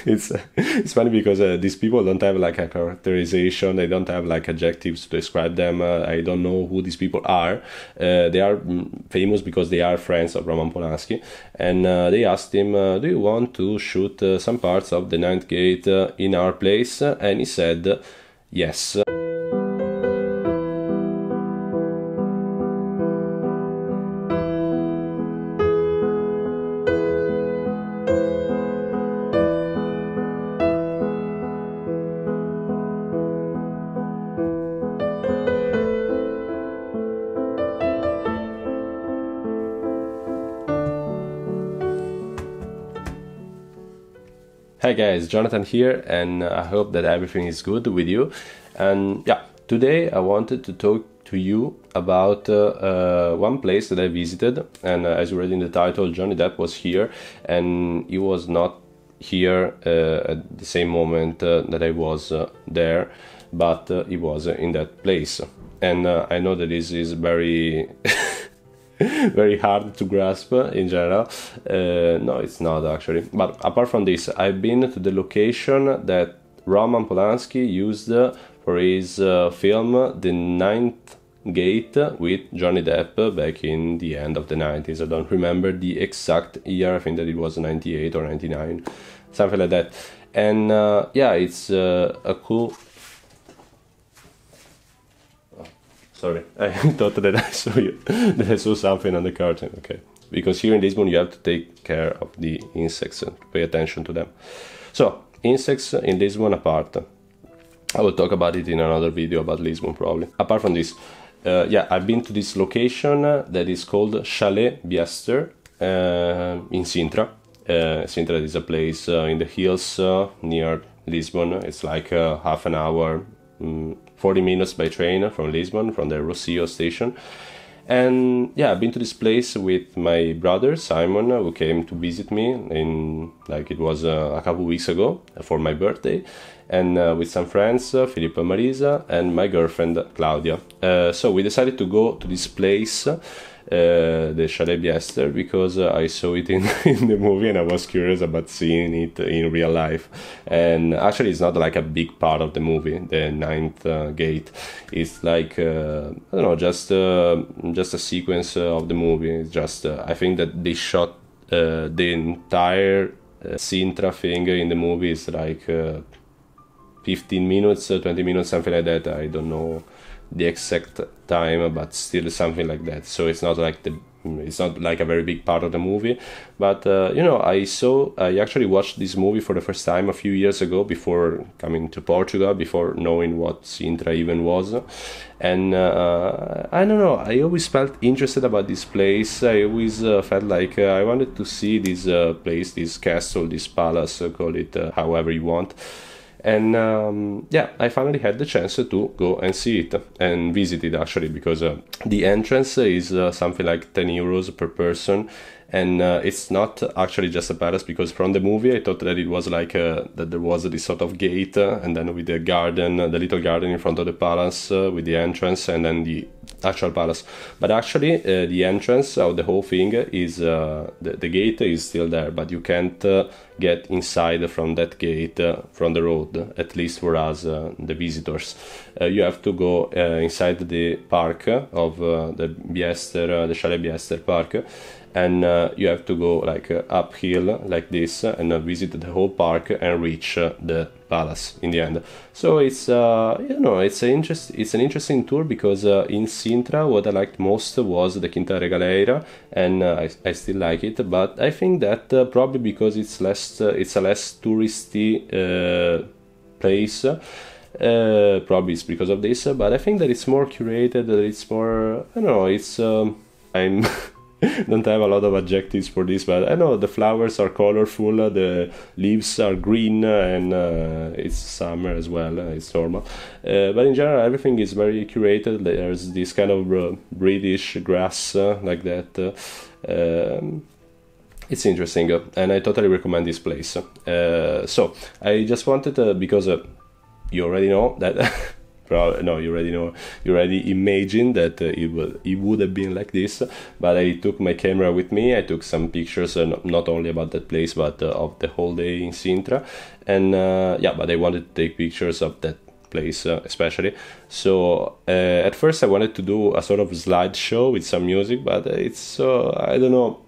It's funny because these people don't have like a characterization. They don't have like adjectives to describe them. I don't know who these people are. They are famous because they are friends of Roman Polanski, and they asked him, "Do you want to shoot some parts of the Ninth Gate in our place?" And he said, "Yes." Hi guys, Jonathan here, and I hope that everything is good with you. And yeah, today I wanted to talk to you about one place that I visited, and as you read in the title, Johnny Depp was here, and he was not here at the same moment that I was there, but he was in that place. And I know that this is very very hard to grasp in general. No, it's not actually. But apart from this, I've been to the location that Roman Polanski used for his film The Ninth Gate with Johnny Depp back in the end of the 90s. I don't remember the exact year. I think that it was 98 or 99, something like that. And yeah, it's a cool... Sorry, I thought that I saw something on the curtain. Okay, because here in Lisbon you have to take care of the insects and pay attention to them. So, insects in Lisbon apart. I will talk about it in another video about Lisbon probably. Apart from this, yeah, I've been to this location that is called Chalet Biester in Sintra. Sintra is a place in the hills near Lisbon. It's like half an hour, 40 minutes by train from Lisbon, from the Rocio station. And yeah, I've been to this place with my brother Simon, who came to visit me in, like, it was a couple weeks ago for my birthday, and with some friends, Filippo and Marisa, and my girlfriend Claudia. So we decided to go to this place, the Chalet Biester, because I saw it in the movie and I was curious about seeing it in real life. And actually it's not like a big part of the movie, the Ninth Gate. It's like I don't know, just a sequence of the movie. It's just I think that they shot the entire Sintra thing in the movie is like 15 minutes, 20 minutes, something like that. I don't know the exact time, but still something like that. So it's not like a very big part of the movie. But you know, I actually watched this movie for the first time a few years ago, before coming to Portugal, before knowing what Sintra even was. And I don't know, I always felt interested about this place. I always felt like I wanted to see this place, this castle, this palace, call it however you want. And yeah, I finally had the chance to go and see it and visit it actually, because the entrance is something like 10 euros per person, and it's not actually just a palace, because from the movie I thought that it was like that there was this sort of gate and then with the garden, the little garden in front of the palace with the entrance and then the actual palace. But actually the entrance of the whole thing is the gate is still there, but you can't get inside from that gate from the road, at least for us the visitors. You have to go inside the park of the Biester, the Chalet Biester park, and you have to go like uphill like this and visit the whole park and reach the palace in the end. So it's you know, it's an interesting tour, because in Sintra what I liked most was the Quinta Regaleira, and I still like it, but I think that probably because it's a less touristy place, probably it's because of this, but I think that it's more curated, that it's more, I don't know, it's I'm don't have a lot of adjectives for this, but I know the flowers are colorful, the leaves are green, and it's summer as well, it's normal. But in general, everything is very curated. There's this kind of British grass like that. It's interesting, and I totally recommend this place. So I just wanted, because you already know that probably no, you already know, you already imagine that it would have been like this. But I took my camera with me. I took some pictures, not only about that place, but of the whole day in Sintra. And yeah, but I wanted to take pictures of that place especially. So at first I wanted to do a sort of slideshow with some music, but it's I don't know,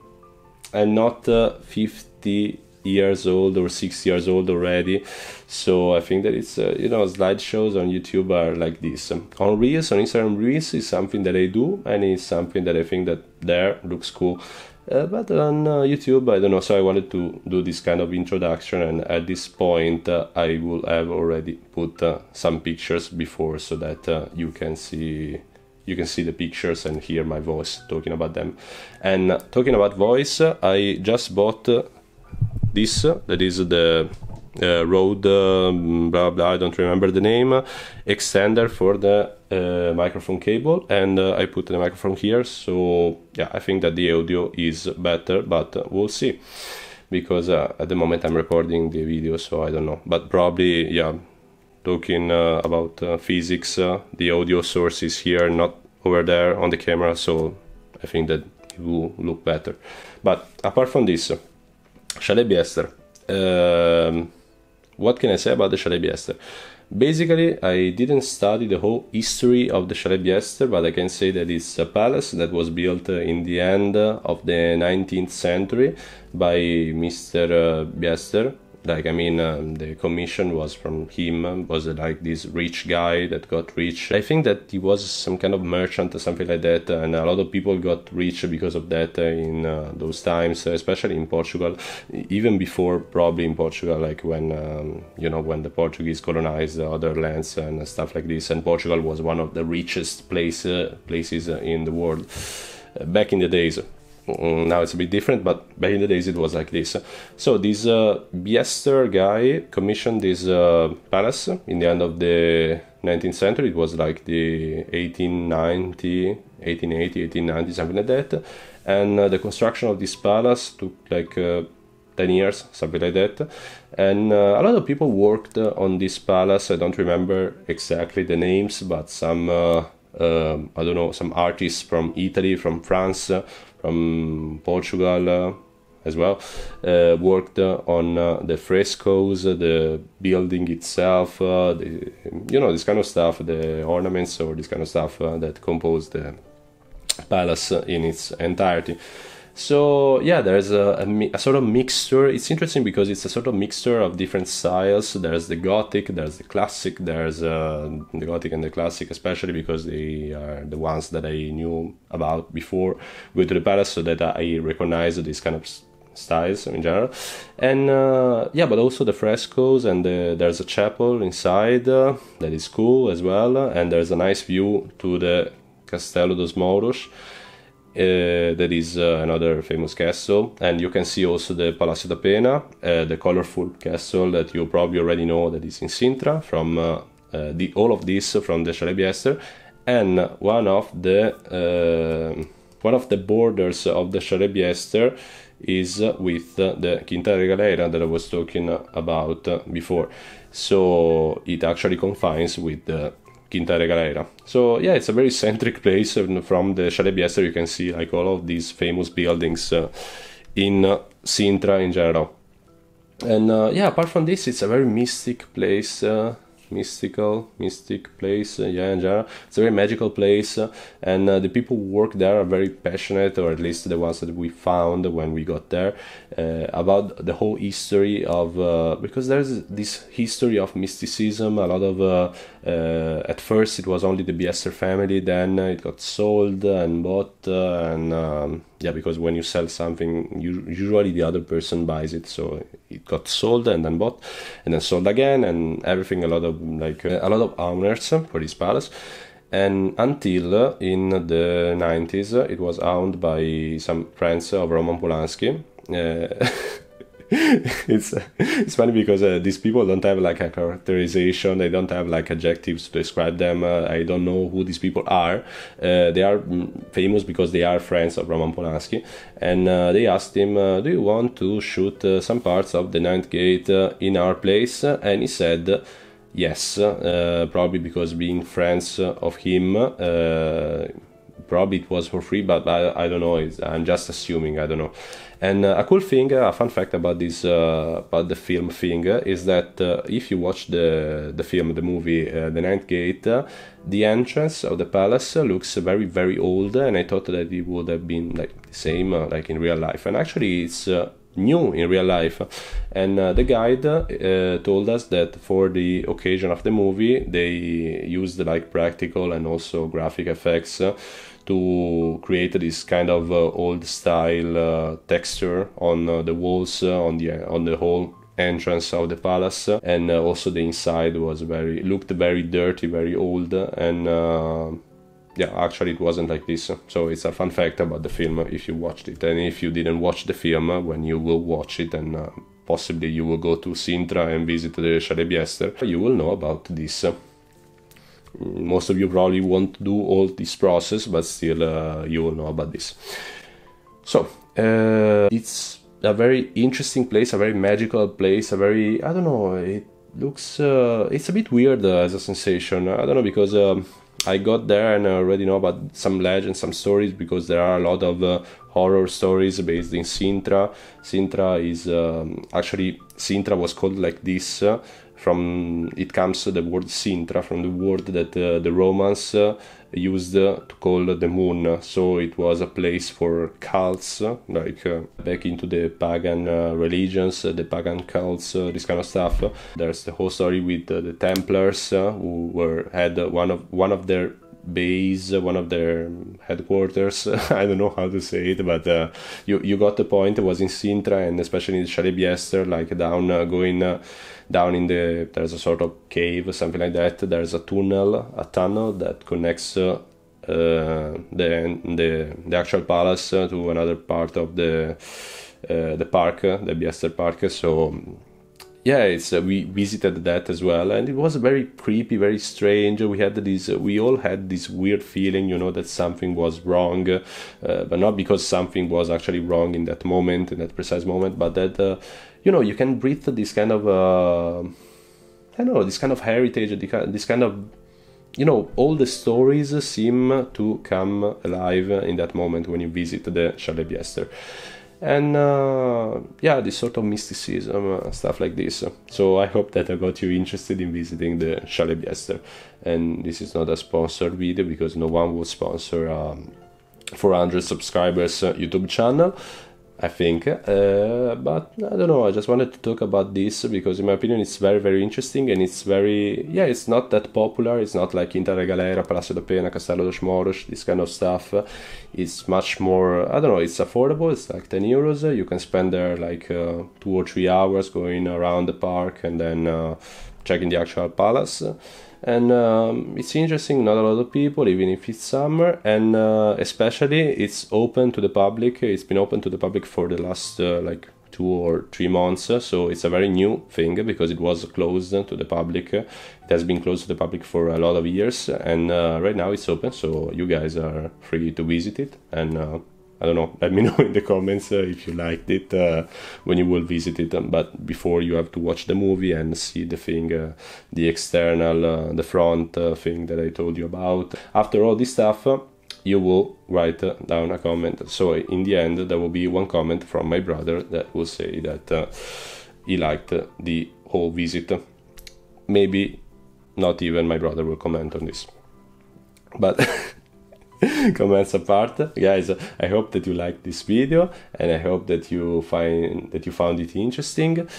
I'm not 50 years old or 6 years old already, so I think that it's you know, slideshows on YouTube are like this. On Reels, on Instagram Reels is something that I do, and it's something that I think that there looks cool. But on YouTube, I don't know, so I wanted to do this kind of introduction, and at this point I will have already put some pictures before, so that you can see the pictures and hear my voice talking about them. And talking about voice, I just bought this, that is the Rode blah blah, I don't remember the name, extender for the microphone cable, and I put the microphone here. So yeah, I think that the audio is better, but we'll see, because at the moment I'm recording the video, so I don't know, but probably, yeah, talking about physics, the audio source is here, not over there on the camera, so I think that it will look better. But apart from this, Chalet Biester. What can I say about the Chalet Biester? Basically, I didn't study the whole history of the Chalet Biester, but I can say that it's a palace that was built in the end of the 19th century by Mr. Biester. Like, I mean, the commission was from him, was like this rich guy that got rich. I think that he was some kind of merchant or something like that, and a lot of people got rich because of that in those times, especially in Portugal, even before, probably in Portugal, like when, you know, when the Portuguese colonized other lands and stuff like this, and Portugal was one of the richest places in the world back in the days. Now it's a bit different, but back in the days it was like this. So this Biester guy commissioned this palace in the end of the 19th century. It was like the 1880, 1890, something like that. And the construction of this palace took like 10 years, something like that. And a lot of people worked on this palace. I don't remember exactly the names, but some I don't know, some artists from Italy, from France, from Portugal as well, worked on the frescoes, the building itself, you know, this kind of stuff, the ornaments or this kind of stuff that compose the palace in its entirety. So yeah, there's a sort of mixture. It's interesting because it's a sort of mixture of different styles. There's the Gothic, there's the Classic, there's the Gothic and the Classic, especially because they are the ones that I knew about before going to the palace, so that I recognize these kind of styles in general. And yeah, but also the frescoes, and there's a chapel inside that is cool as well, and there's a nice view to the Castelo dos Mouros. That is another famous castle, and you can see also the Palacio da Pena, the colorful castle that you probably already know, that is in Sintra, from all of this from the Chalet Biester. And one of the borders of the Chalet Biester is with the Quinta de Galera that I was talking about before, so it actually confines with the Quinta de Galera. So yeah, it's a very centric place. From the Chalet Biester you can see like all of these famous buildings in Sintra in general. And yeah, apart from this, it's a very mystic place, mystic place, yeah, in general. It's a very magical place, and the people who work there are very passionate, or at least the ones that we found when we got there, about the whole history of, because there's this history of mysticism, a lot of, at first it was only the Biester family, then it got sold and bought, and yeah, because when you sell something, usually the other person buys it, so it got sold and then bought and then sold again, and everything. A lot of owners for this palace, and until in the 90s it was owned by some friends of Roman Polanski. It's funny because these people don't have like a characterization, they don't have like adjectives to describe them. I don't know who these people are. They are famous because they are friends of Roman Polanski, and they asked him, do you want to shoot some parts of the Ninth Gate in our place? And he said, Yes, probably because being friends of him, probably it was for free, but I don't know. I'm just assuming. I don't know. And a cool thing, a fun fact about this, about the film thing, is that if you watch the film, the movie, The Ninth Gate, the entrance of the palace looks very, very old, and I thought that it would have been like the same, like in real life. And actually, it's new in real life. And the guide told us that for the occasion of the movie, they used like practical and also graphic effects to create this kind of old style texture on the walls, on the whole entrance of the palace, and also the inside was looked very dirty, very old, and yeah, actually it wasn't like this. So it's a fun fact about the film if you watched it. And if you didn't watch the film, when you will watch it, and possibly you will go to Sintra and visit the Chalet Biester, you will know about this. Most of you probably won't do all this process, but still you will know about this. So it's a very interesting place, a very magical place, a very, I don't know, it looks, it's a bit weird as a sensation. I don't know, because I got there and I already know about some legends, some stories, because there are a lot of horror stories based in Sintra. Sintra is actually, Sintra was called like this from, it comes the word Sintra from the word that the Romans used to call the moon. So it was a place for cults, like back into the pagan religions, the pagan cults, this kind of stuff. There's the whole story with the Templars, who had one of their base, one of their headquarters. I don't know how to say it, but you got the point. It was in Sintra, and especially in the Chalet Biester, like down going down in the, there's a sort of cave, something like that. There's a tunnel that connects the actual palace to another part of the park, the Biester Park. So yeah, it's we visited that as well, and it was very creepy, very strange. We all had this weird feeling, you know, that something was wrong, but not because something was actually wrong in that moment, in that precise moment, but that you know, you can breathe this kind of I don't know, this kind of heritage, this kind of, you know, all the stories seem to come alive in that moment when you visit the Chalet Biester. And yeah, this sort of mysticism, stuff like this. So I hope that I got you interested in visiting the Chalet Biester. And this is not a sponsored video, because no one will sponsor 400 subscribers YouTube channel, I think. But I don't know, I just wanted to talk about this because in my opinion it's very, very interesting, and it's very, yeah, it's not that popular. It's not like Inter Galera, Palacio da Pena, Castello dos Moros, this kind of stuff. It's much more, I don't know, it's affordable. It's like 10 euros. You can spend there like 2 or 3 hours going around the park and then checking the actual palace. And it's interesting, not a lot of people, even if it's summer, and especially it's open to the public. It's been open to the public for the last like 2 or 3 months, so it's a very new thing, because it was closed to the public. It has been closed to the public for a lot of years, and right now it's open, so you guys are free to visit it. And I don't know, let me know in the comments if you liked it when you will visit it. But before, you have to watch the movie and see the thing, the external, the front thing that I told you about. After all this stuff, you will write down a comment. So in the end, there will be one comment from my brother that will say that he liked the whole visit. Maybe not even my brother will comment on this. But comments apart, guys, I hope that you liked this video, and I hope that you found it interesting.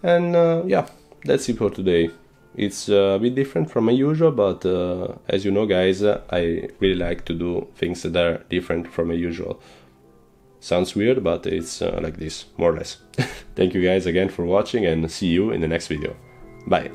And yeah, that's it for today. It's a bit different from my usual, but as you know, guys, I really like to do things that are different from my usual. Sounds weird, but it's like this, more or less. Thank you guys again for watching, and see you in the next video. Bye.